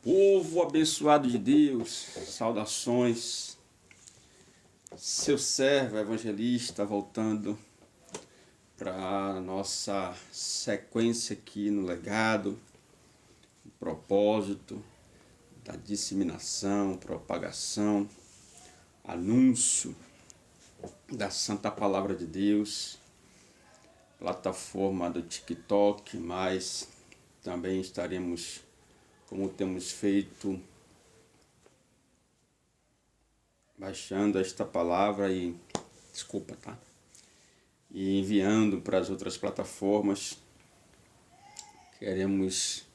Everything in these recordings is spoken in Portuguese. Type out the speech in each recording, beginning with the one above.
Povo abençoado de Deus, saudações. Seu servo evangelista voltando para nossa sequência aqui no legado, o propósito da disseminação, propagação, anúncio da Santa Palavra de Deus, plataforma do TikTok, mas também estaremos, como temos feito, baixando esta palavra e enviando para as outras plataformas. Queremos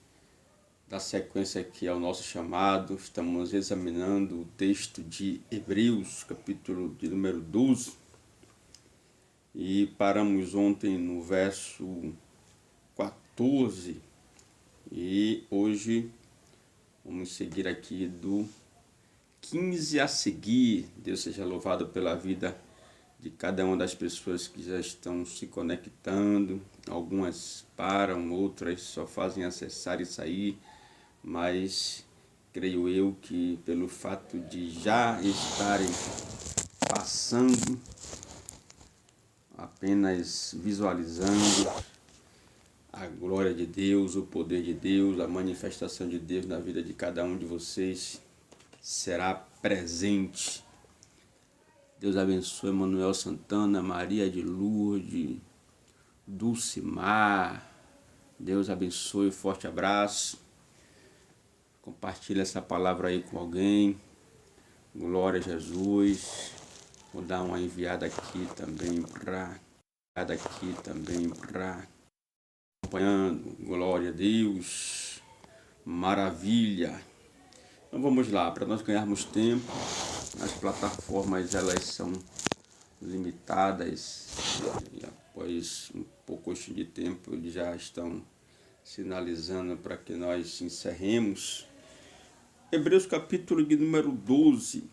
dar sequência aqui ao nosso chamado. Estamos examinando o texto de Hebreus, capítulo de número 12, e paramos ontem no verso 14, e hoje vamos seguir aqui do 15 a seguir. Deus seja louvado pela vida de cada uma das pessoas que já estão se conectando. Algumas param, outras só fazem acessar e sair, mas creio eu que pelo fato de já estarem passando, apenas visualizando a glória de Deus, o poder de Deus, a manifestação de Deus na vida de cada um de vocês será presente. Deus abençoe Manuel Santana, Maria de Lourdes, Dulcimar. Deus abençoe, forte abraço. Compartilhe essa palavra aí com alguém. Glória a Jesus. Vou dar uma enviada aqui também para acompanhando. Glória a Deus. Maravilha. Então vamos lá, para nós ganharmos tempo. As plataformas, elas são limitadas, e após um pouco de tempo eles já estão sinalizando para que nós encerremos. Hebreus capítulo de número 12,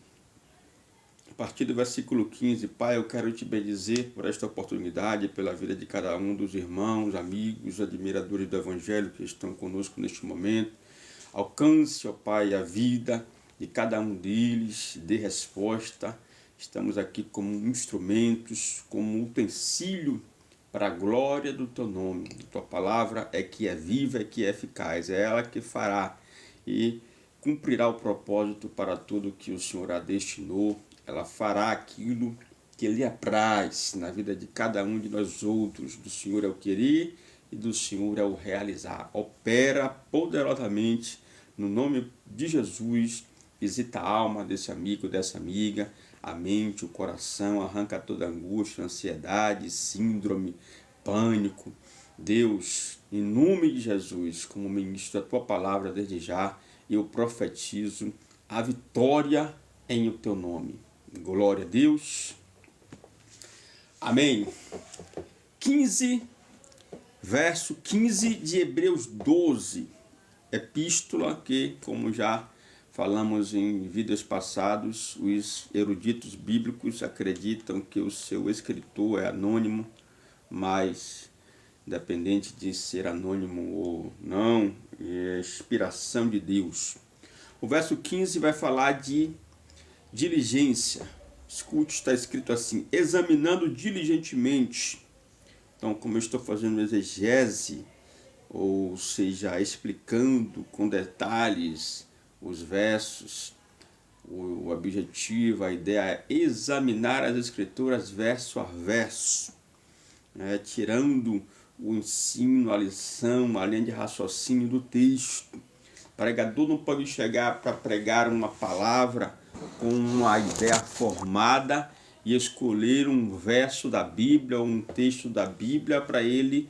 a partir do versículo 15. Pai, eu quero te bendizer por esta oportunidade, pela vida de cada um dos irmãos, amigos, admiradores do Evangelho que estão conosco neste momento. Alcance, ó Pai, a vida de cada um deles, dê resposta. Estamos aqui como instrumentos, como utensílio para a glória do Teu nome. A Tua palavra é que é viva, é que é eficaz. É ela que fará e cumprirá o propósito para tudo que o Senhor a destinou. Ela fará aquilo que lhe apraz na vida de cada um de nós outros. Do Senhor é o querer e do Senhor é o realizar. Opera poderosamente no nome de Jesus. Visita a alma desse amigo, dessa amiga, a mente, o coração, arranca toda angústia, ansiedade, síndrome, pânico. Deus, em nome de Jesus, como ministro da Tua palavra desde já, eu profetizo a vitória em o Teu nome. Glória a Deus. Amém. 15, verso 15 de Hebreus 12, epístola que, como já falamos em vídeos passados, os eruditos bíblicos acreditam que o seu escritor é anônimo, mas independente de ser anônimo ou não, é inspiração de Deus. O verso 15 vai falar de diligência. Escute, está escrito assim: examinando diligentemente. Então, como eu estou fazendo exegese, ou seja, explicando com detalhes os versos, o objetivo, a ideia é examinar as escrituras verso a verso, tirando o ensino, a lição, a linha de raciocínio do texto. O pregador não pode chegar para pregar uma palavra com uma ideia formada e escolher um verso da Bíblia ou um texto da Bíblia para ele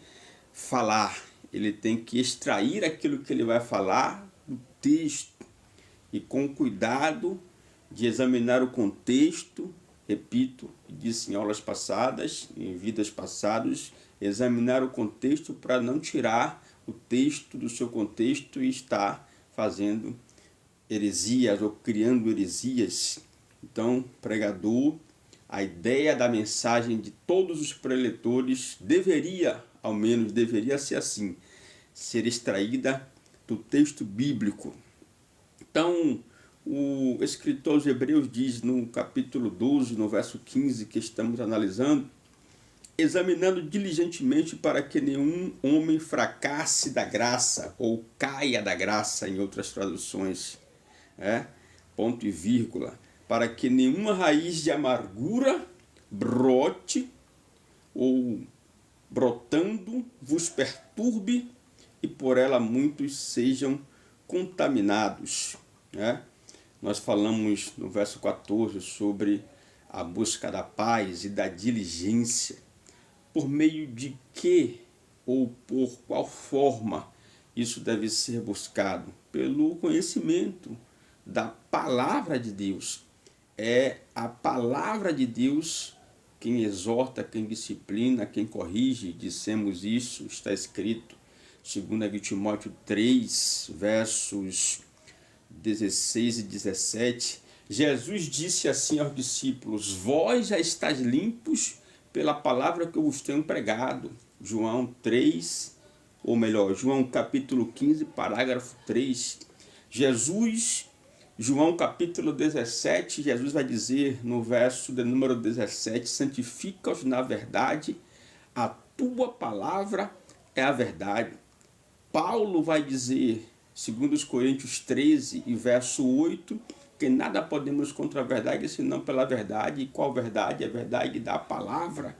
falar. Ele tem que extrair aquilo que ele vai falar do texto e com cuidado de examinar o contexto. Repito, disse em aulas passadas, em vidas passadas, examinar o contexto para não tirar o texto do seu contexto e estar fazendo heresias ou criando heresias. Então, pregador, a ideia da mensagem de todos os preletores deveria ser assim, ser extraída do texto bíblico. Então, o escritor aos Hebreus diz no capítulo 12, no verso 15, que estamos analisando, examinando diligentemente para que nenhum homem fracasse da graça, ou caia da graça, em outras traduções, ponto e vírgula, para que nenhuma raiz de amargura brote, ou brotando, vos perturbe, e por ela muitos sejam contaminados. Nós falamos no verso 14 sobre a busca da paz e da diligência. Por meio de que ou por qual forma isso deve ser buscado? Pelo conhecimento da palavra de Deus. É a palavra de Deus quem exorta, quem disciplina, quem corrige. Dissemos isso, está escrito, 2 Timóteo 3, versos 16 e 17. Jesus disse assim aos discípulos: vós já estáis limpos pela palavra que eu vos tenho pregado. João 3, ou melhor, João capítulo 15, parágrafo 3. João capítulo 17, Jesus vai dizer no verso de número 17, santifica-os na verdade, a tua palavra é a verdade. Paulo vai dizer, segundo os Coríntios 13 e verso 8, que nada podemos contra a verdade, senão pela verdade. E qual verdade? A verdade da palavra.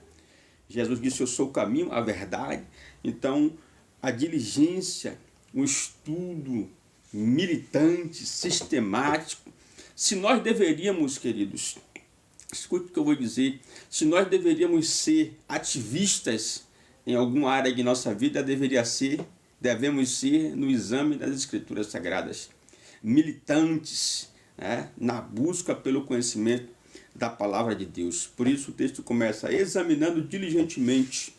Jesus disse, eu sou o caminho, a verdade. Então, a diligência, o estudo militante, sistemático. Se nós deveríamos, queridos, escute o que eu vou dizer, se nós deveríamos ser ativistas em alguma área de nossa vida, devemos ser no exame das Escrituras Sagradas. Militantes, na busca pelo conhecimento da palavra de Deus. Por isso o texto começa examinando diligentemente.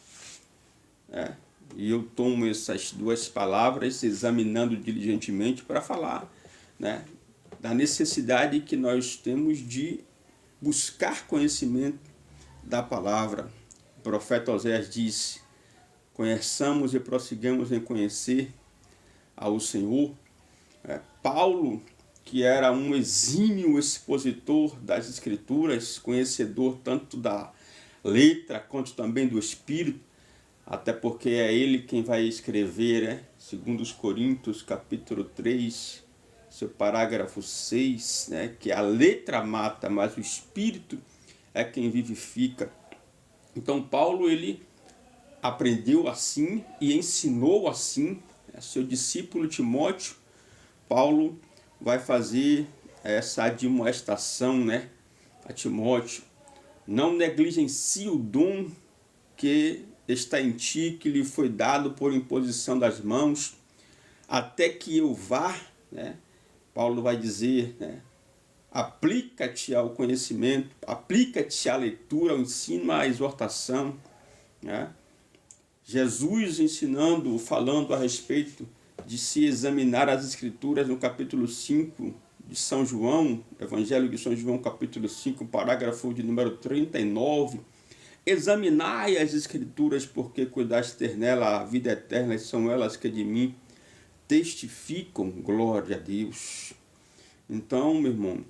E eu tomo essas duas palavras, examinando diligentemente, para falar da necessidade que nós temos de buscar conhecimento da palavra. O profeta Oséias disse, conheçamos e prossigamos em conhecer ao Senhor. Paulo, que era um exímio expositor das Escrituras, conhecedor tanto da letra quanto também do Espírito, até porque é ele quem vai escrever, segundo os Coríntios, capítulo 3, seu parágrafo 6, que a letra mata, mas o Espírito é quem vivifica. Então Paulo, ele aprendeu assim e ensinou assim a seu discípulo Timóteo. Paulo vai fazer essa admoestação a Timóteo. Não negligencie o dom que está em ti, que lhe foi dado por imposição das mãos, até que eu vá. Paulo vai dizer, aplica-te ao conhecimento, aplica-te à leitura, ao ensino, à exortação. Jesus ensinando, falando a respeito de se examinar as Escrituras no capítulo 5 de São João, Evangelho de São João, capítulo 5, parágrafo de número 39, examinai as Escrituras, porque cuidaste ter nela a vida eterna, e são elas que de mim testificam, glória a Deus. Então, meu irmão,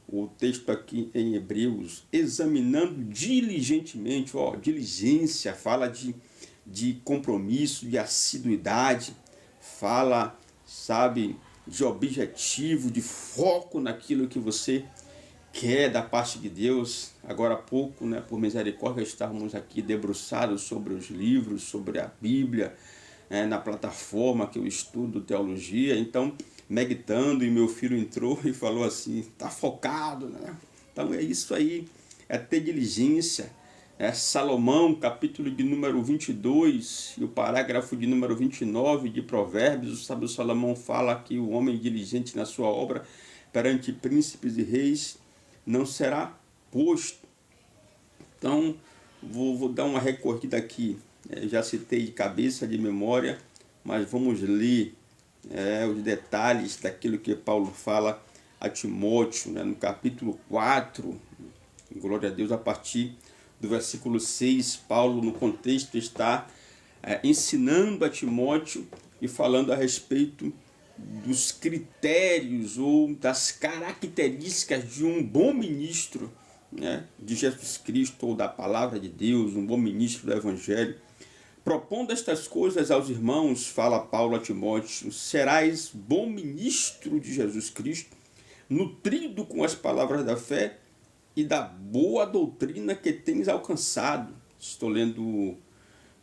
o texto aqui em Hebreus, examinando diligentemente, diligência, fala de compromisso, de assiduidade, fala, de objetivo, de foco naquilo que você quer da parte de Deus. Agora há pouco, por misericórdia, estávamos aqui debruçados sobre os livros, sobre a Bíblia, na plataforma que eu estudo teologia. Então, meditando, e meu filho entrou e falou assim, está focado, Então é isso aí, é ter diligência. Salomão, capítulo de número 22, e o parágrafo de número 29 de Provérbios, o sábio Salomão fala que o homem diligente na sua obra perante príncipes e reis não será posto. Então, vou dar uma recorrida aqui. Já citei de cabeça, de memória, mas vamos ler os detalhes daquilo que Paulo fala a Timóteo, no capítulo 4, glória a Deus, a partir do versículo 6, Paulo, no contexto, está ensinando a Timóteo e falando a respeito dos critérios ou das características de um bom ministro, né, de Jesus Cristo ou da palavra de Deus, um bom ministro do Evangelho. Propondo estas coisas aos irmãos, fala Paulo a Timóteo, serás bom ministro de Jesus Cristo, nutrido com as palavras da fé e da boa doutrina que tens alcançado. Estou lendo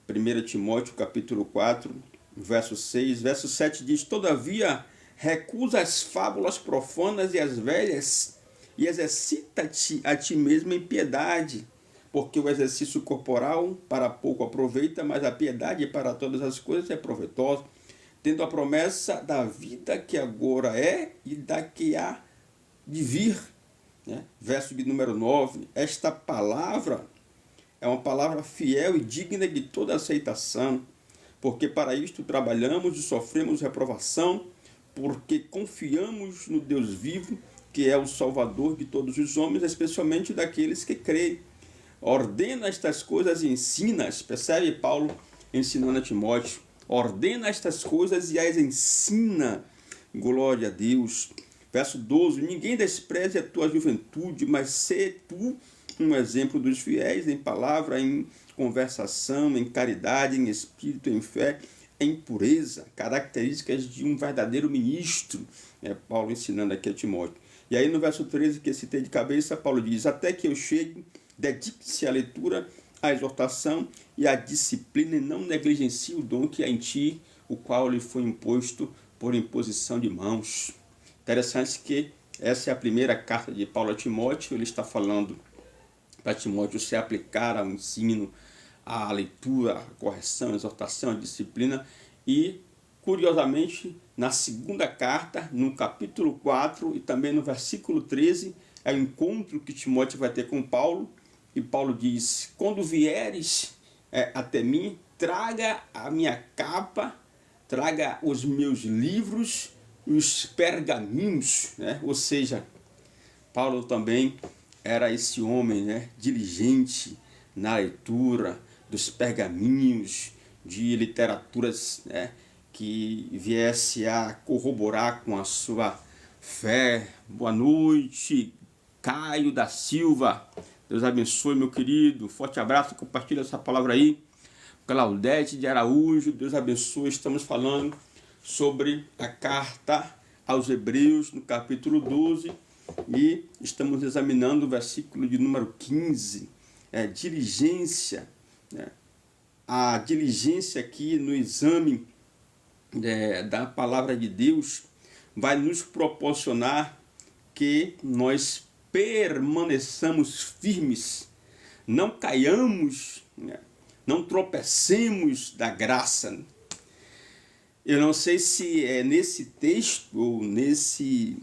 1 Timóteo capítulo 4, verso 6. Verso 7 diz, todavia, recusa as fábulas profanas e as velhas e exercita-te a ti mesmo em piedade, porque o exercício corporal para pouco aproveita, mas a piedade para todas as coisas é proveitosa, tendo a promessa da vida que agora é e da que há de vir. Né? Verso de número 9, esta palavra é uma palavra fiel e digna de toda aceitação, porque para isto trabalhamos e sofremos reprovação, porque confiamos no Deus vivo, que é o Salvador de todos os homens, especialmente daqueles que creem. Ordena estas coisas e ensina-as. Percebe Paulo ensinando a Timóteo? Ordena estas coisas e as ensina. Glória a Deus. Verso 12. Ninguém despreze a tua juventude, mas sê tu um exemplo dos fiéis em palavra, em conversação, em caridade, em espírito, em fé, em pureza. Características de um verdadeiro ministro. É Paulo ensinando aqui a Timóteo. E aí no verso 13, que citei de cabeça, Paulo diz, até que eu chegue, dedique-se à leitura, à exortação e à disciplina, e não negligencie o dom que há em ti, o qual lhe foi imposto por imposição de mãos. Interessante que essa é a primeira carta de Paulo a Timóteo. Ele está falando para Timóteo se aplicar ao ensino, à leitura, à correção, à exortação, à disciplina. E, curiosamente, na segunda carta, no capítulo 4 e também no versículo 13, é o encontro que Timóteo vai ter com Paulo. E Paulo diz, quando vieres até mim, traga a minha capa, traga os meus livros, os pergaminhos, né? Ou seja, Paulo também era esse homem, né, diligente na leitura dos pergaminhos, de literaturas, né, que viesse a corroborar com a sua fé. Boa noite, Caio da Silva. Deus abençoe, meu querido. Forte abraço, compartilha essa palavra aí. Claudete de Araújo, Deus abençoe. Estamos falando sobre a carta aos Hebreus, no capítulo 12, e estamos examinando o versículo de número 15, diligência. Né? A diligência aqui no exame da palavra de Deus vai nos proporcionar que nós permaneçamos firmes, não caiamos, né? Não tropecemos da graça. Eu não sei se é nesse texto ou nesse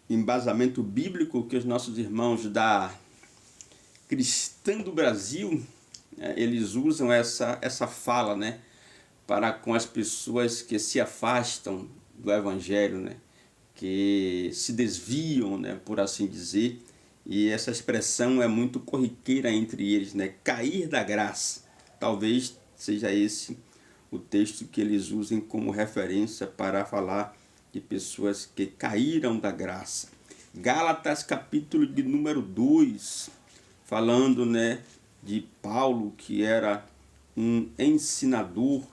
embasamento bíblico que os nossos irmãos da Cristã do Brasil, eles usam essa fala, né, para com as pessoas que se afastam do Evangelho, né, que se desviam, né, por assim dizer, e essa expressão é muito corriqueira entre eles, né, cair da graça. Talvez seja esse o texto que eles usem como referência para falar de pessoas que caíram da graça. Gálatas capítulo de número 2, falando, né, de Paulo, que era um ensinador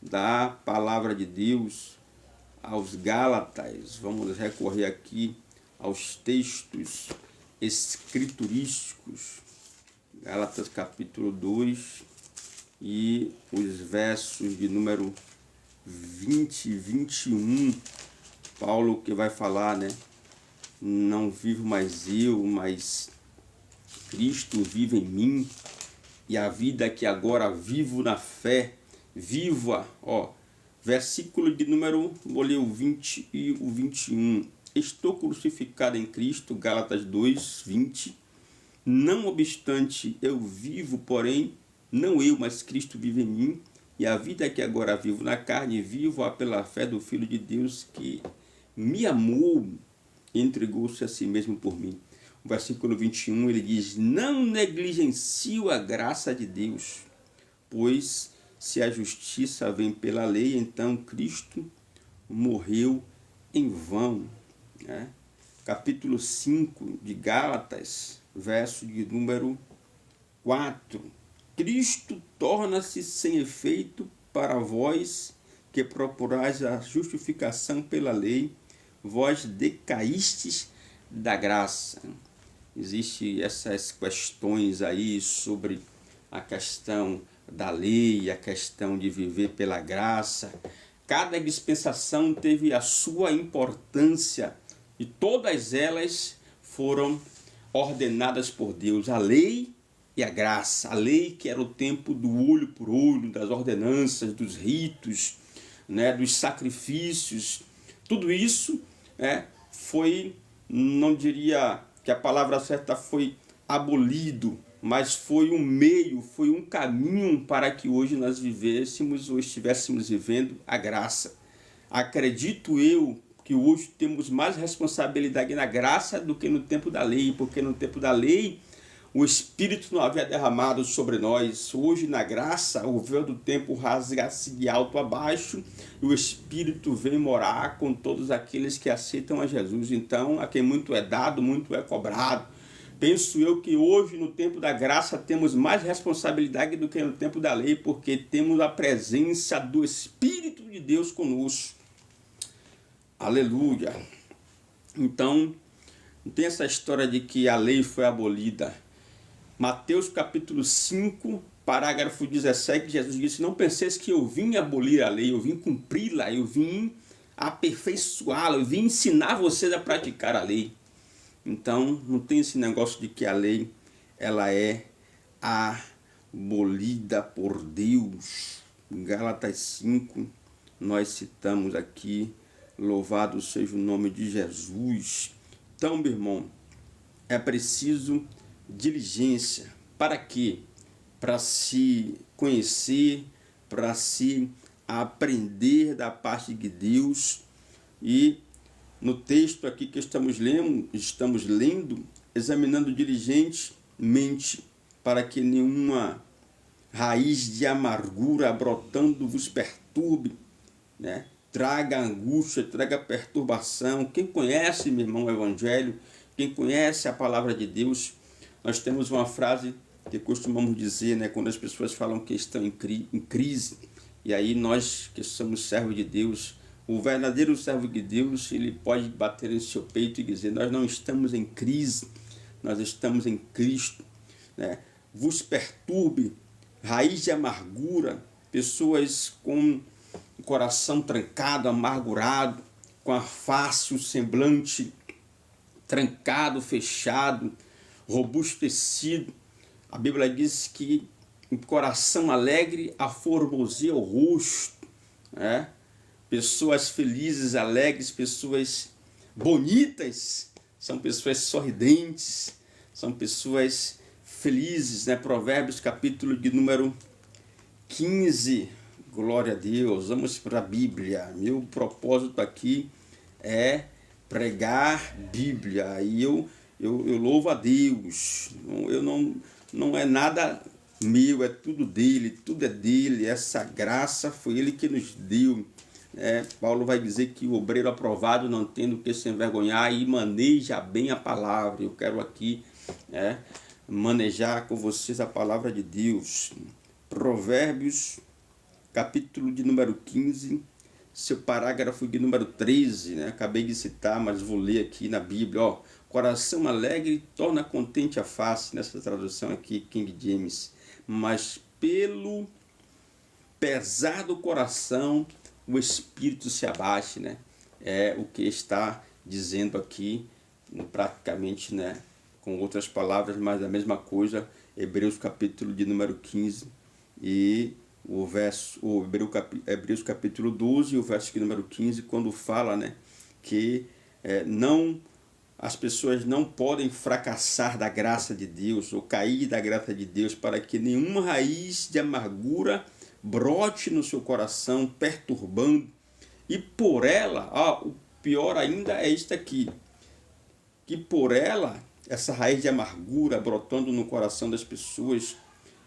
da palavra de Deus aos Gálatas. Vamos recorrer aqui aos textos escriturísticos. Gálatas capítulo 2 e os versos de número 20 e 21. Paulo que vai falar, né? Não vivo mais eu, mas Cristo vive em mim, e a vida que agora vivo na fé, viva, versículo de número, vou ler o 20 e o 21. Estou crucificado em Cristo, Gálatas 2, 20. Não obstante eu vivo, porém, não eu, mas Cristo vive em mim, e a vida que agora vivo na carne, vivo-a pela fé do Filho de Deus, que me amou e entregou-se a si mesmo por mim. O versículo 21, ele diz, não negligencio a graça de Deus, pois se a justiça vem pela lei, então Cristo, morreu em vão. Né? Capítulo 5 de Gálatas, verso de número 4. Cristo torna-se sem efeito para vós que procurais a justificação pela lei, vós decaístes da graça. Existem essas questões aí sobre a questão da lei, a questão de viver pela graça. Cada dispensação teve a sua importância e todas elas foram ordenadas por Deus. A lei e a graça. A lei, que era o tempo do olho por olho, das ordenanças, dos ritos, né, dos sacrifícios. Tudo isso foi, não diria que a palavra certa foi abolido, mas foi um meio, foi um caminho para que hoje nós vivêssemos ou estivéssemos vivendo a graça. Acredito eu que hoje temos mais responsabilidade na graça do que no tempo da lei, porque no tempo da lei o Espírito não havia derramado sobre nós. Hoje, na graça, o véu do tempo rasga-se de alto a baixo e o Espírito vem morar com todos aqueles que aceitam a Jesus. Então, a quem muito é dado, muito é cobrado. Penso eu que hoje, no tempo da graça, temos mais responsabilidade do que no tempo da lei, porque temos a presença do Espírito de Deus conosco. Aleluia! Então, não tem essa história de que a lei foi abolida. Mateus capítulo 5, parágrafo 17, Jesus disse: não penseis que eu vim abolir a lei, eu vim cumpri-la, eu vim aperfeiçoá-la, eu vim ensinar vocês a praticar a lei. Então, não tem esse negócio de que a lei ela é abolida por Deus. Em Gálatas 5, nós citamos aqui, louvado seja o nome de Jesus. Então, meu irmão, é preciso diligência. Para quê? Para se conhecer, para se aprender da parte de Deus. E no texto aqui que estamos lendo, examinando diligentemente, para que nenhuma raiz de amargura brotando vos perturbe, né? Traga angústia, traga perturbação. Quem conhece, meu irmão, o Evangelho, quem conhece a palavra de Deus, nós temos uma frase que costumamos dizer, né, quando as pessoas falam que estão em crise, e aí nós que somos servos de Deus, o verdadeiro servo de Deus, ele pode bater em seu peito e dizer: nós não estamos em crise, nós estamos em Cristo. Né? Vos perturbe, raiz de amargura, pessoas com o coração trancado, amargurado, com a face, o semblante trancado, fechado, robustecido. A Bíblia diz que um coração alegre aformoseia o rosto. Né? Pessoas felizes, alegres, pessoas bonitas, são pessoas sorridentes, são pessoas felizes. Né? Provérbios capítulo de número 15, glória a Deus. Vamos para a Bíblia. Meu propósito aqui é pregar Bíblia, e eu louvo a Deus. Eu não é nada meu, é tudo dele, tudo é dele. Essa graça foi ele que nos deu. Paulo vai dizer que o obreiro aprovado não tem do que se envergonhar e maneja bem a palavra. Eu quero aqui manejar com vocês a palavra de Deus. Provérbios capítulo de número 15, seu parágrafo de número 13, né? Acabei de citar, mas vou ler aqui na Bíblia. Ó, coração alegre torna contente a face, nessa tradução aqui, King James. Mas pelo pesar do coração, o espírito se abate, né? É o que está dizendo aqui, praticamente, né? Com outras palavras, mas a mesma coisa, Hebreus capítulo de número 15 e Hebreus capítulo 12 e o verso de número 15, quando fala, né, que as pessoas não podem fracassar da graça de Deus ou cair da graça de Deus, para que nenhuma raiz de amargura brote no seu coração, perturbando, e por ela, o pior ainda é isto aqui, que por ela, essa raiz de amargura brotando no coração das pessoas,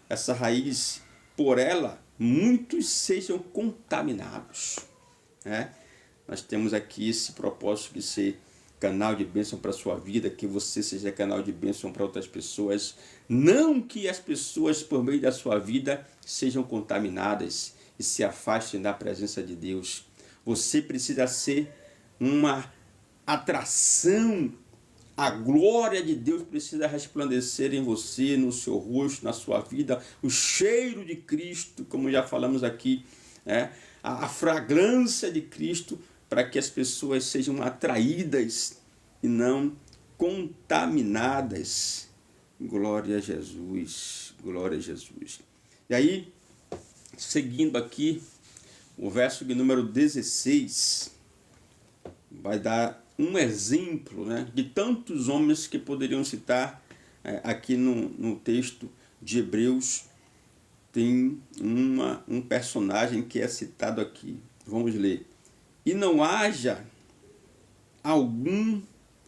essa raiz, por ela, muitos sejam contaminados. Né? Nós temos aqui esse propósito de ser canal de bênção para a sua vida, que você seja canal de bênção para outras pessoas. Não que as pessoas, por meio da sua vida, sejam contaminadas e se afastem da presença de Deus. Você precisa ser uma atração. A glória de Deus precisa resplandecer em você, no seu rosto, na sua vida. O cheiro de Cristo, como já falamos aqui, a fragrância de Cristo, para que as pessoas sejam atraídas e não contaminadas. Glória a Jesus, glória a Jesus. E aí, seguindo aqui, o verso de número 16 vai dar um exemplo, de tantos homens que poderiam citar aqui no texto de Hebreus. Tem um personagem que é citado aqui. Vamos ler. E não haja algum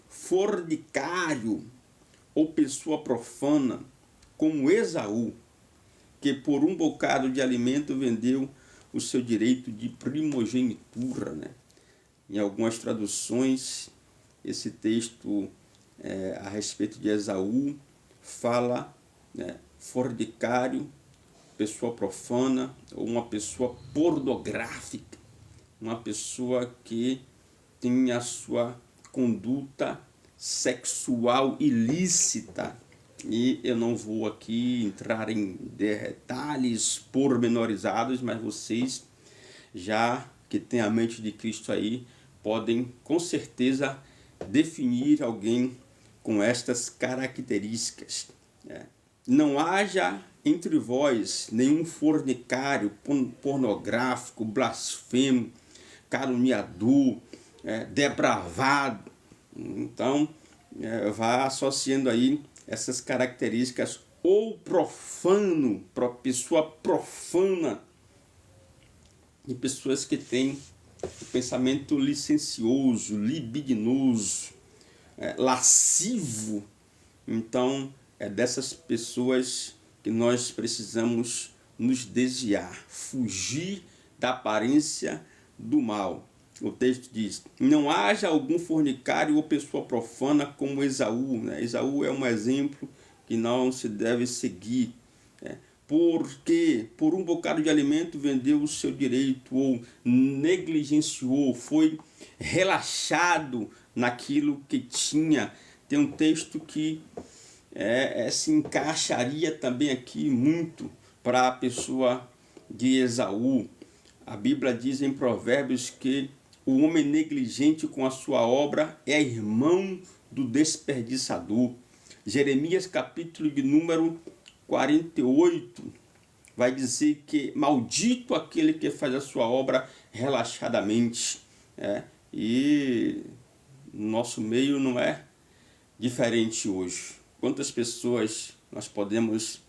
fornicário ou pessoa profana como Esaú, que por um bocado de alimento vendeu o seu direito de primogenitura. Em algumas traduções, esse texto a respeito de Esaú fala fornicário, pessoa profana ou uma pessoa pornográfica, uma pessoa que tem a sua conduta sexual ilícita. E eu não vou aqui entrar em detalhes pormenorizados, mas vocês, já que têm a mente de Cristo aí, podem com certeza definir alguém com estas características. Não haja entre vós nenhum fornicário, pornográfico, blasfemo, caluniador, depravado. Então, vai associando aí essas características, ou profano, pessoa profana, de pessoas que têm o pensamento licencioso, libidinoso, lascivo. Então, é dessas pessoas que nós precisamos nos desviar, fugir da aparência do mal. O texto diz: não haja algum fornicário ou pessoa profana como Esaú. Esaú é um exemplo que não se deve seguir. Porque por um bocado de alimento vendeu o seu direito, ou negligenciou, foi relaxado naquilo que tinha. Tem um texto que se encaixaria também aqui muito para a pessoa de Esaú. A Bíblia diz em Provérbios que o homem negligente com a sua obra é irmão do desperdiçador. Jeremias capítulo de número 48 vai dizer que maldito aquele que faz a sua obra relaxadamente. E nosso meio não é diferente hoje. Quantas pessoas nós podemos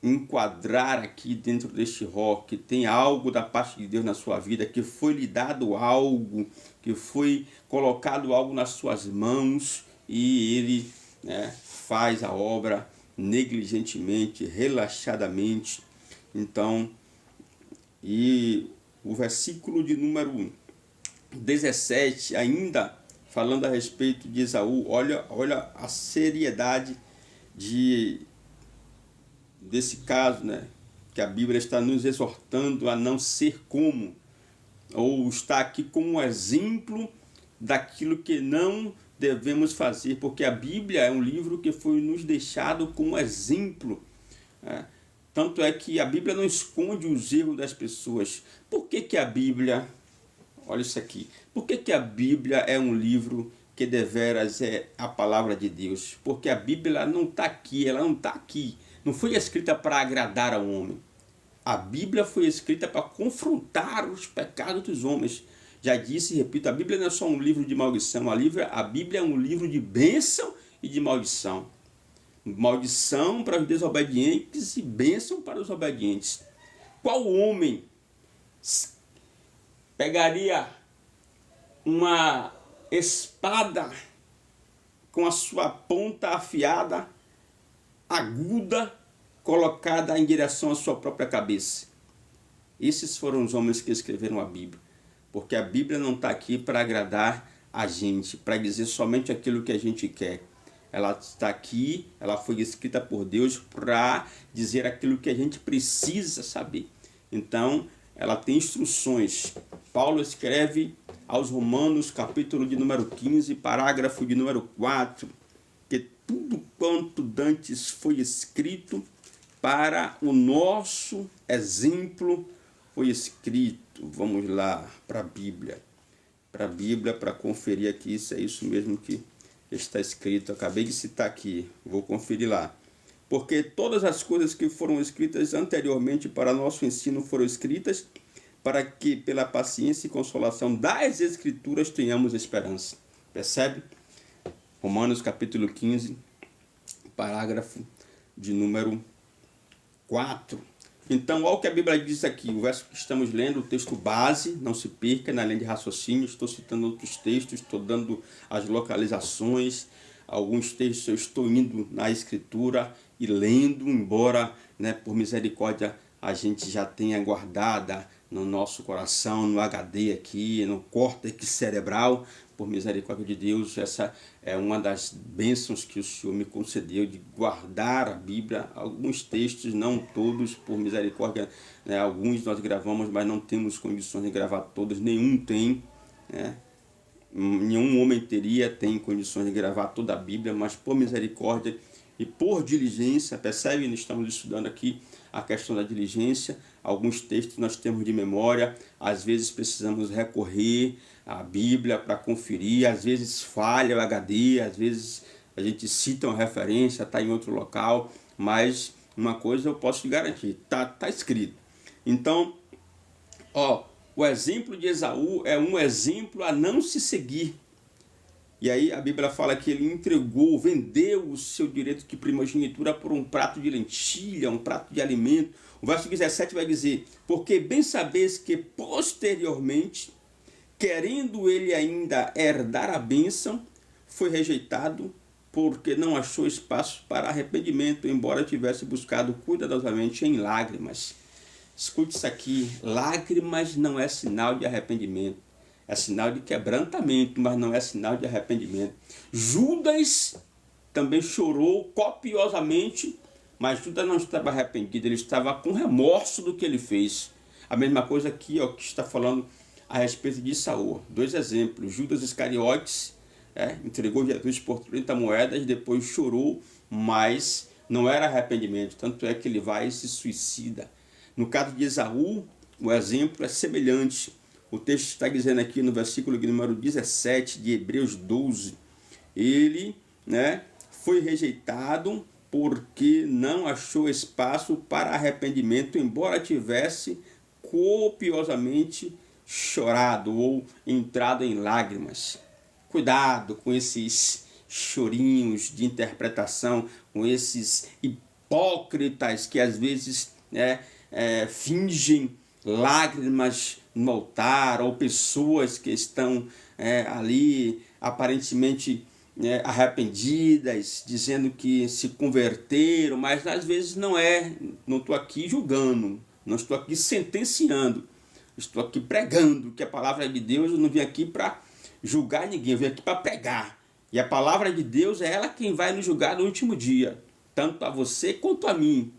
enquadrar aqui dentro deste rol, que tem algo da parte de Deus na sua vida, que foi lhe dado algo, que foi colocado algo nas suas mãos, e ele faz a obra negligentemente, relaxadamente. Então, e o versículo de número 17, ainda falando a respeito de Esaú, olha a seriedade desse caso, que a Bíblia está nos exortando a não ser como, ou está aqui como um exemplo daquilo que não devemos fazer, porque a Bíblia é um livro que foi nos deixado como exemplo. Tanto é que a Bíblia não esconde os erros das pessoas. Por que a Bíblia, olha isso aqui, por que a Bíblia é um livro que deveras é a palavra de Deus? Porque a Bíblia não está aqui, ela não está aqui. Não foi escrita para agradar ao homem. A Bíblia foi escrita para confrontar os pecados dos homens. Já disse e repito, a Bíblia não é só um livro de maldição. A Bíblia é um livro de bênção e de maldição. Maldição para os desobedientes e bênção para os obedientes. Qual homem pegaria uma espada com a sua ponta afiada, aguda, colocada em direção à sua própria cabeça? Esses foram os homens que escreveram a Bíblia. porque a Bíblia não está aqui para agradar a gente, para dizer somente aquilo que a gente quer. Ela está aqui, ela foi escrita por Deus para dizer aquilo que a gente precisa saber. Então, ela tem instruções. Paulo escreve aos Romanos, capítulo de número 15, parágrafo de número 4, que tudo quanto dantes foi escrito para o nosso exemplo foi escrito. Vamos lá para a Bíblia. Para a Bíblia, para conferir aqui se é isso mesmo que está escrito. Eu acabei de citar aqui, vou conferir lá. Porque todas as coisas que foram escritas anteriormente para nosso ensino foram escritas para que pela paciência e consolação das Escrituras tenhamos esperança. Percebe? Romanos capítulo 15, parágrafo de número 4. Então, olha o que a Bíblia diz aqui, o verso que estamos lendo, o texto base, não se perca na linha de raciocínio, estou citando outros textos, estou dando as localizações, alguns textos eu estou indo na Escritura e lendo, embora, né, por misericórdia, a gente já tenha guardada no nosso coração, no HD aqui, no córtex cerebral, por misericórdia de Deus. Essa é uma das bênçãos que o Senhor me concedeu, de guardar a Bíblia. Alguns textos, não todos, por misericórdia, né, alguns nós gravamos, mas não temos condições de gravar todos, nenhum tem, né? Nenhum homem tem condições de gravar toda a Bíblia, mas por misericórdia e por diligência, percebe? Nós estamos estudando aqui a questão da diligência. Alguns textos nós temos de memória, às vezes precisamos recorrer à Bíblia para conferir, às vezes falha o HD, às vezes a gente cita uma referência, está em outro local, mas uma coisa eu posso te garantir, tá escrito. Então, ó, o exemplo de Esaú é um exemplo a não se seguir. E aí a Bíblia fala que ele entregou, vendeu o seu direito de primogenitura por um prato de lentilha, um prato de alimento. O verso 17 vai dizer: porque bem sabeis que posteriormente, querendo ele ainda herdar a bênção, foi rejeitado, porque não achou espaço para arrependimento, embora tivesse buscado cuidadosamente em lágrimas. Escute isso aqui, lágrimas não é sinal de arrependimento. É sinal de quebrantamento, mas não é sinal de arrependimento. Judas também chorou copiosamente, mas Judas não estava arrependido, ele estava com remorso do que ele fez. A mesma coisa aqui, ó, que está falando a respeito de Saul. Dois exemplos. Judas Iscariotes entregou Jesus por 30 moedas, depois chorou, mas não era arrependimento. Tanto é que ele vai e se suicida. No caso de Esaú, o exemplo é semelhante. O texto está dizendo aqui no versículo número 17 de Hebreus 12. Ele, foi rejeitado porque não achou espaço para arrependimento, embora tivesse copiosamente chorado ou entrado em lágrimas. Cuidado com esses chorinhos de interpretação, com esses hipócritas que às vezes fingem lágrimas no altar, ou pessoas que estão ali aparentemente arrependidas, dizendo que se converteram, mas às vezes não é. Não estou aqui julgando, não estou aqui sentenciando, estou aqui pregando que a palavra de Deus. Eu não vim aqui para julgar ninguém, eu vim aqui para pregar. E a palavra de Deus é ela quem vai nos julgar no último dia, tanto a você quanto a mim.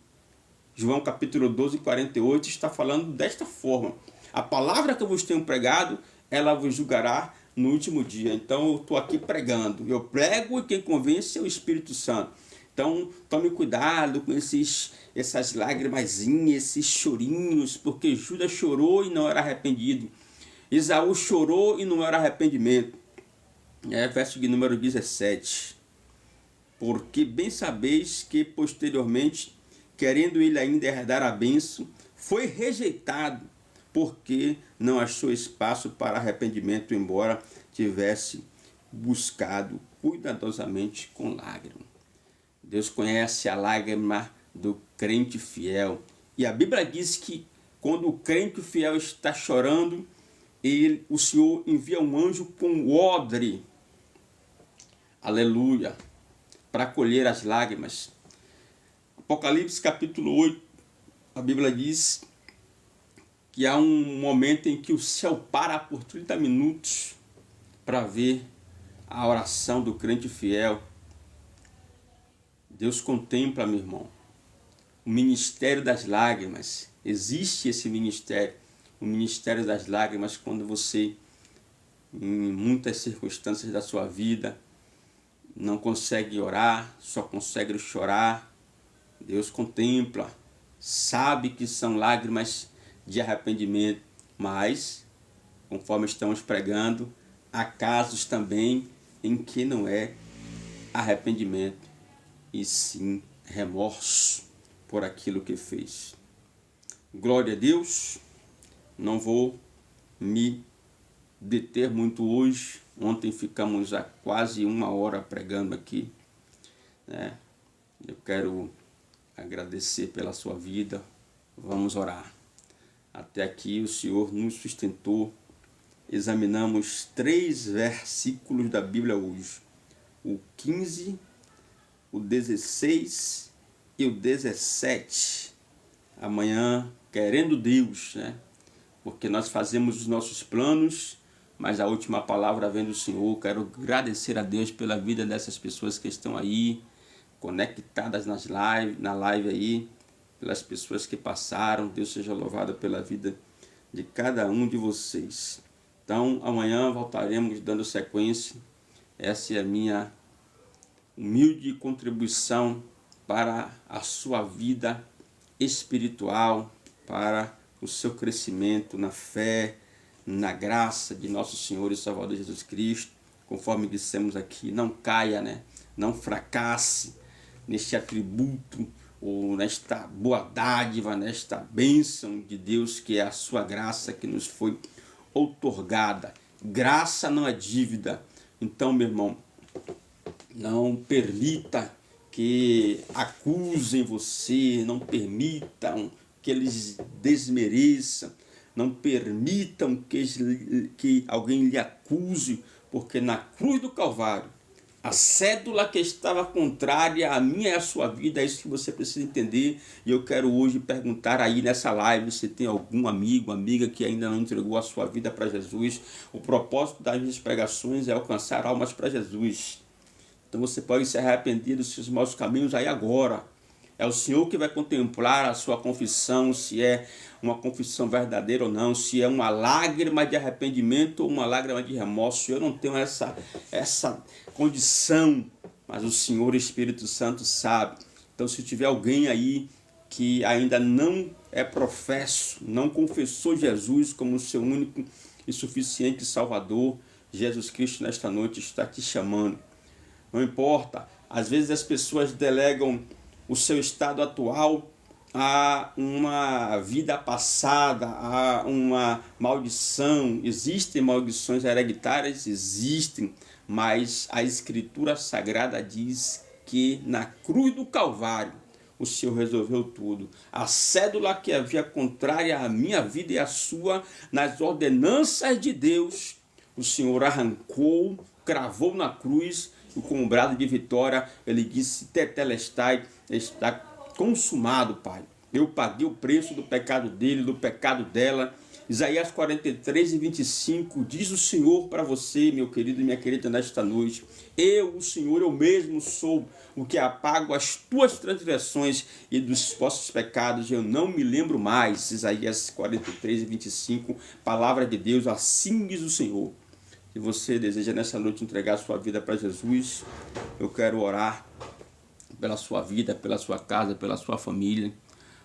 João capítulo 12, 48 está falando desta forma: a palavra que eu vos tenho pregado, ela vos julgará no último dia. Então eu estou aqui pregando, eu prego e quem convence é o Espírito Santo. Então tome cuidado com essas lágrimazinhas, esses chorinhos, porque Judas chorou e não era arrependido. Esaú chorou e não era arrependimento. Verso de número 17. Porque bem sabeis que posteriormente, querendo ele ainda herdar a bênção, foi rejeitado, porque não achou espaço para arrependimento, embora tivesse buscado cuidadosamente com lágrimas. Deus conhece a lágrima do crente fiel. E a Bíblia diz que quando o crente fiel está chorando, o Senhor envia um anjo com odre, aleluia, para colher as lágrimas. Apocalipse capítulo 8, a Bíblia diz que há um momento em que o céu para por 30 minutos para ver a oração do crente fiel. Deus contempla, meu irmão, o ministério das lágrimas. Existe esse ministério, o ministério das lágrimas, quando você, em muitas circunstâncias da sua vida, não consegue orar, só consegue chorar. Deus contempla, sabe que são lágrimas de arrependimento, mas, conforme estamos pregando, há casos também em que não é arrependimento, e sim remorso por aquilo que fez. Glória a Deus. Não vou me deter muito hoje. Ontem ficamos há quase 1 hora pregando aqui, né? Eu quero agradecer pela sua vida. Vamos orar. Até aqui o Senhor nos sustentou. Examinamos 3 versículos da Bíblia hoje. O 15, o 16 e o 17. Amanhã, querendo Deus, né? Porque nós fazemos os nossos planos, mas a última palavra vem do Senhor. Quero agradecer a Deus pela vida dessas pessoas que estão aí, conectadas na live aí, pelas pessoas que passaram. Deus seja louvado pela vida de cada um de vocês. Então, amanhã voltaremos dando sequência. Essa é a minha humilde contribuição para a sua vida espiritual, para o seu crescimento na fé, na graça de nosso Senhor e Salvador Jesus Cristo. Conforme dissemos aqui, não caia, né? Não fracasse neste atributo, ou nesta boa dádiva, nesta bênção de Deus, que é a sua graça que nos foi outorgada. Graça não é dívida. Então, meu irmão, não permita que acusem você, não permitam que eles desmereçam, não permitam que alguém lhe acuse, porque na cruz do Calvário, a cédula que estava contrária à minha e à sua vida, é isso que você precisa entender. E eu quero hoje perguntar aí nessa live, se tem algum amigo, amiga que ainda não entregou a sua vida para Jesus. O propósito das minhas pregações é alcançar almas para Jesus. Então você pode se arrepender dos seus maus caminhos aí agora. É o Senhor que vai contemplar a sua confissão, se é uma confissão verdadeira ou não, se é uma lágrima de arrependimento ou uma lágrima de remorso. Eu não tenho essa condição, mas o Senhor Espírito Santo sabe. Então, se tiver alguém aí que ainda não é professo, não confessou Jesus como seu único e suficiente Salvador, Jesus Cristo nesta noite está te chamando. Não importa, às vezes as pessoas delegam o seu estado atual a uma vida passada, a uma maldição. Existem maldições hereditárias? Existem, mas a Escritura Sagrada diz que na cruz do Calvário o Senhor resolveu tudo. A cédula que havia contrária à minha vida e à sua, nas ordenanças de Deus, o Senhor arrancou, cravou na cruz, e com um brado de vitória, ele disse: Tetelestai, está consumado, Pai. Eu paguei o preço do pecado dele, do pecado dela. Isaías 43:25 diz o Senhor para você, meu querido e minha querida, nesta noite: eu, o Senhor, eu mesmo sou o que apago as tuas transgressões e dos vossos pecados, eu não me lembro mais. Isaías 43:25, palavra de Deus, assim diz o Senhor. Se você deseja nessa noite entregar a sua vida para Jesus, eu quero orar pela sua vida, pela sua casa, pela sua família.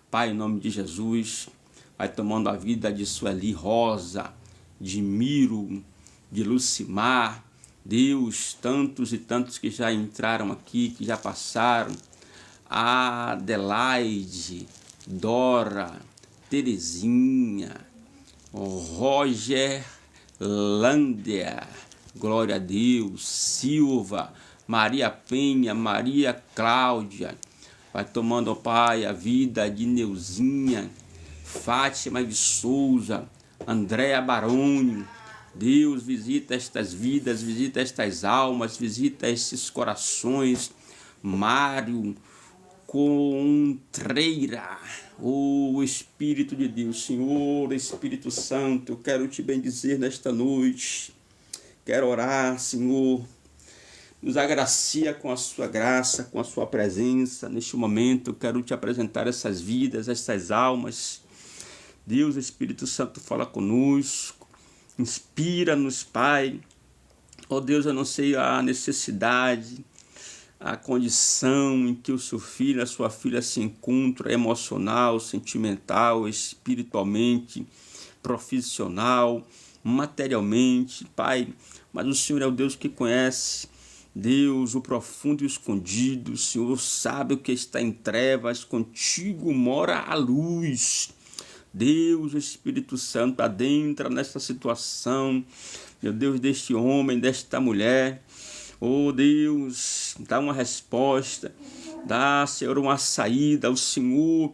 Pai, em nome de Jesus, vai tomando a vida de Sueli Rosa, de Miro, de Lucimar, Deus, tantos e tantos que já entraram aqui, que já passaram, a Adelaide, Dora, Terezinha, Roger, Lândia, glória a Deus, Silva, Maria Penha, Maria Cláudia. Vai tomando, ó Pai, a vida de Neuzinha, Fátima de Souza, Andréa Baroni. Deus, visita estas vidas, visita estas almas, visita esses corações. Mário Contreira, Oh, Espírito de Deus, Senhor, Espírito Santo, eu quero te bendizer nesta noite. Quero orar, Senhor. Nos agracia com a sua graça, com a sua presença. Neste momento, eu quero te apresentar essas vidas, essas almas. Deus, Espírito Santo, fala conosco. Inspira-nos, Pai. Oh Deus, eu não sei a necessidade, a condição em que o seu filho, a sua filha se encontra, emocional, sentimental, espiritualmente, profissional, materialmente, Pai. Mas o Senhor é o Deus que conhece, Deus, o profundo e o escondido. O Senhor sabe o que está em trevas, contigo mora a luz. Deus, Espírito Santo, adentra nesta situação, meu Deus, deste homem, desta mulher. Oh Deus, dá uma resposta, dá, Senhor, uma saída. O Senhor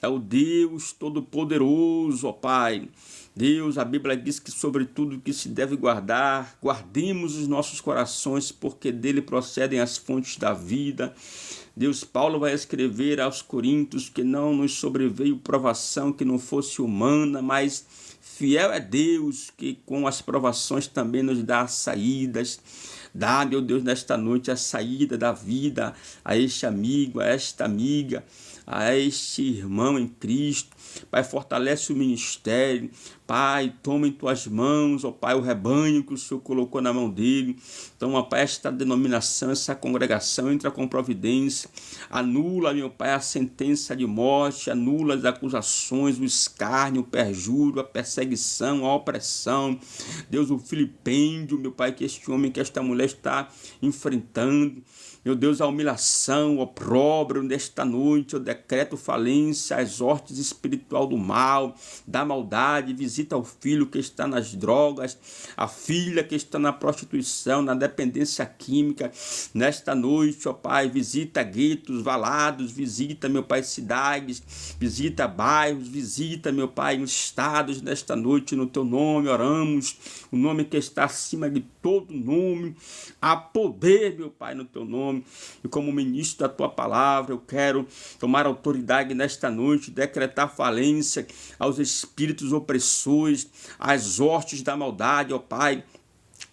é o Deus Todo-Poderoso, ó Pai. Deus, a Bíblia diz que sobre tudo que se deve guardar, guardemos os nossos corações, porque dele procedem as fontes da vida. Deus, Paulo vai escrever aos Coríntios que não nos sobreveio provação que não fosse humana, mas fiel é Deus que com as provações também nos dá saídas. Dá, meu Deus, nesta noite a saída da vida a este amigo, a esta amiga, a este irmão em Cristo. Pai, fortalece o ministério. Pai, toma em tuas mãos, ó Pai, o rebanho que o Senhor colocou na mão dele. Toma, Pai, esta denominação, essa congregação, entra com providência. Anula, meu Pai, a sentença de morte, anula as acusações, o escárnio, o perjúrio, a perseguição, a opressão. Deus, o filipêndio, meu Pai, que este homem, que esta mulher está enfrentando. Meu Deus, a humilhação, o opróbrio nesta noite, eu decreto falência, as hortes espiritual do mal, da maldade. Visita o filho que está nas drogas, a filha que está na prostituição, na dependência química. Nesta noite, ó Pai, visita guetos, valados, visita, meu Pai, cidades, visita bairros, visita, meu Pai, estados. Nesta noite, no teu nome, oramos, o nome que está acima de todo nome. Há poder, meu Pai, no teu nome. E como ministro da tua palavra, eu quero tomar autoridade nesta noite, decretar falência aos espíritos opressores, às hortes da maldade, ó Pai.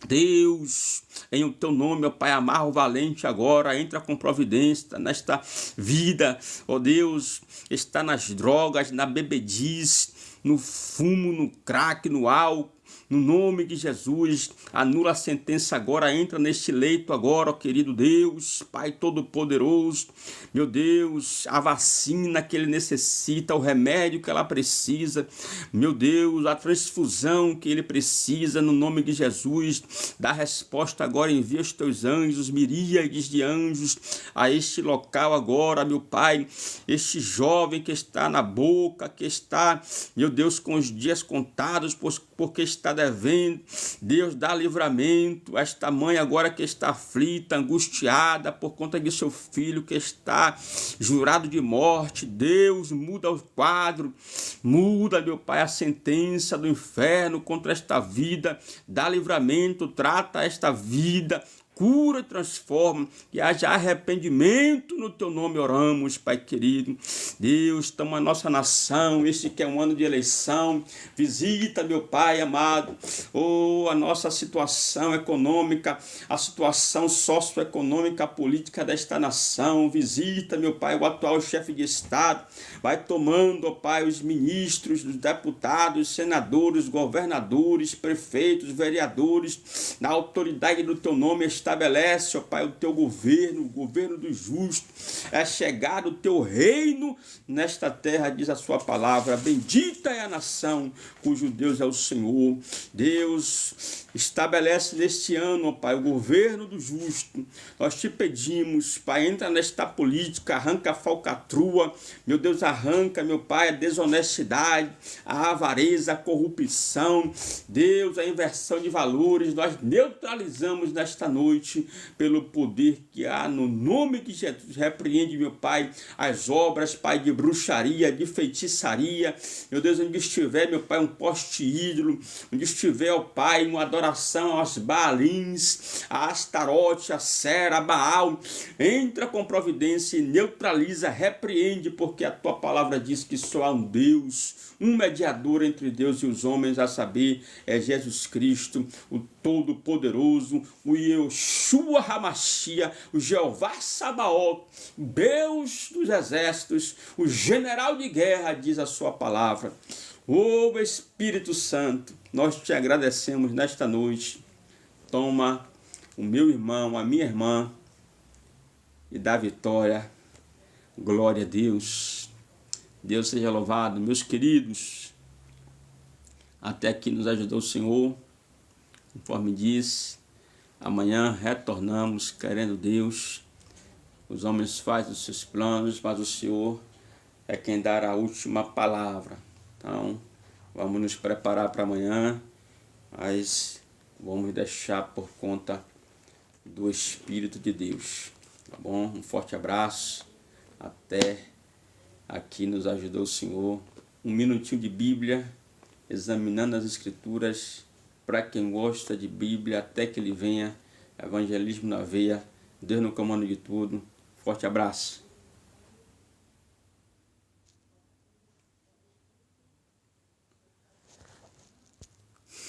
Deus, em o teu nome, ó Pai, amarra o valente agora, entra com providência nesta vida, ó Deus, está nas drogas, na bebedice, no fumo, no crack, no álcool. No nome de Jesus, anula a sentença agora, entra neste leito agora, ó querido Deus, Pai Todo-Poderoso, meu Deus, a vacina que ele necessita, o remédio que ela precisa, meu Deus, a transfusão que ele precisa, no nome de Jesus, dá resposta agora, envia os teus anjos, miríades de anjos a este local agora, meu Pai, este jovem que está na boca, que está, meu Deus, com os dias contados, porque está devendo. Deus, dá livramento a esta mãe agora que está aflita, angustiada por conta de seu filho que está jurado de morte. Deus, muda o quadro, muda, meu Pai, a sentença do inferno contra esta vida, dá livramento, trata esta vida, cura e transforma, que haja arrependimento no teu nome, oramos, Pai querido. Deus, toma a nossa nação, este que é um ano de eleição, visita, meu Pai amado, a nossa situação econômica, a situação socioeconômica, política desta nação, visita, meu Pai, o atual chefe de Estado, vai tomando, ó Pai, os ministros, os deputados, senadores, governadores, prefeitos, vereadores, na autoridade do teu nome, estabelece, ó Pai, o teu governo, o governo do justo. É chegado o teu reino nesta terra, diz a sua palavra. Bendita é a nação cujo Deus é o Senhor. Deus, estabelece neste ano, ó Pai, o governo do justo. Nós te pedimos, Pai, entra nesta política, arranca a falcatrua, meu Deus, arranca, meu Pai, a desonestidade, a avareza, a corrupção, Deus, a inversão de valores. Nós neutralizamos nesta noite, noite, pelo poder que há no nome de Jesus. Repreende, meu Pai, as obras, Pai, de bruxaria, de feitiçaria. Meu Deus, onde estiver, meu Pai, um poste ídolo, onde estiver, ó Pai, uma adoração aos Baalins, a Astarote, a Sera, a Baal, entra com providência e neutraliza, repreende, porque a tua palavra diz que só há um Deus, um mediador entre Deus e os homens, a saber, é Jesus Cristo, o Todo-Poderoso, o Yeshua Hamashia, o Jeová Sabaoth, Deus dos exércitos, o general de guerra, diz a sua palavra. Ô Espírito Santo, nós te agradecemos nesta noite. Toma o meu irmão, a minha irmã, e dá vitória. Glória a Deus. Deus seja louvado. Meus queridos, até aqui nos ajudou o Senhor. Conforme disse, amanhã retornamos, querendo Deus. Os homens fazem os seus planos, mas o Senhor é quem dará a última palavra. Então, vamos nos preparar para amanhã, mas vamos deixar por conta do Espírito de Deus. Tá bom? Um forte abraço. Até aqui nos ajudou o Senhor. Um minutinho de Bíblia, examinando as Escrituras, para quem gosta de Bíblia, até que ele venha. Evangelismo na veia. Deus no comando de tudo. Forte abraço.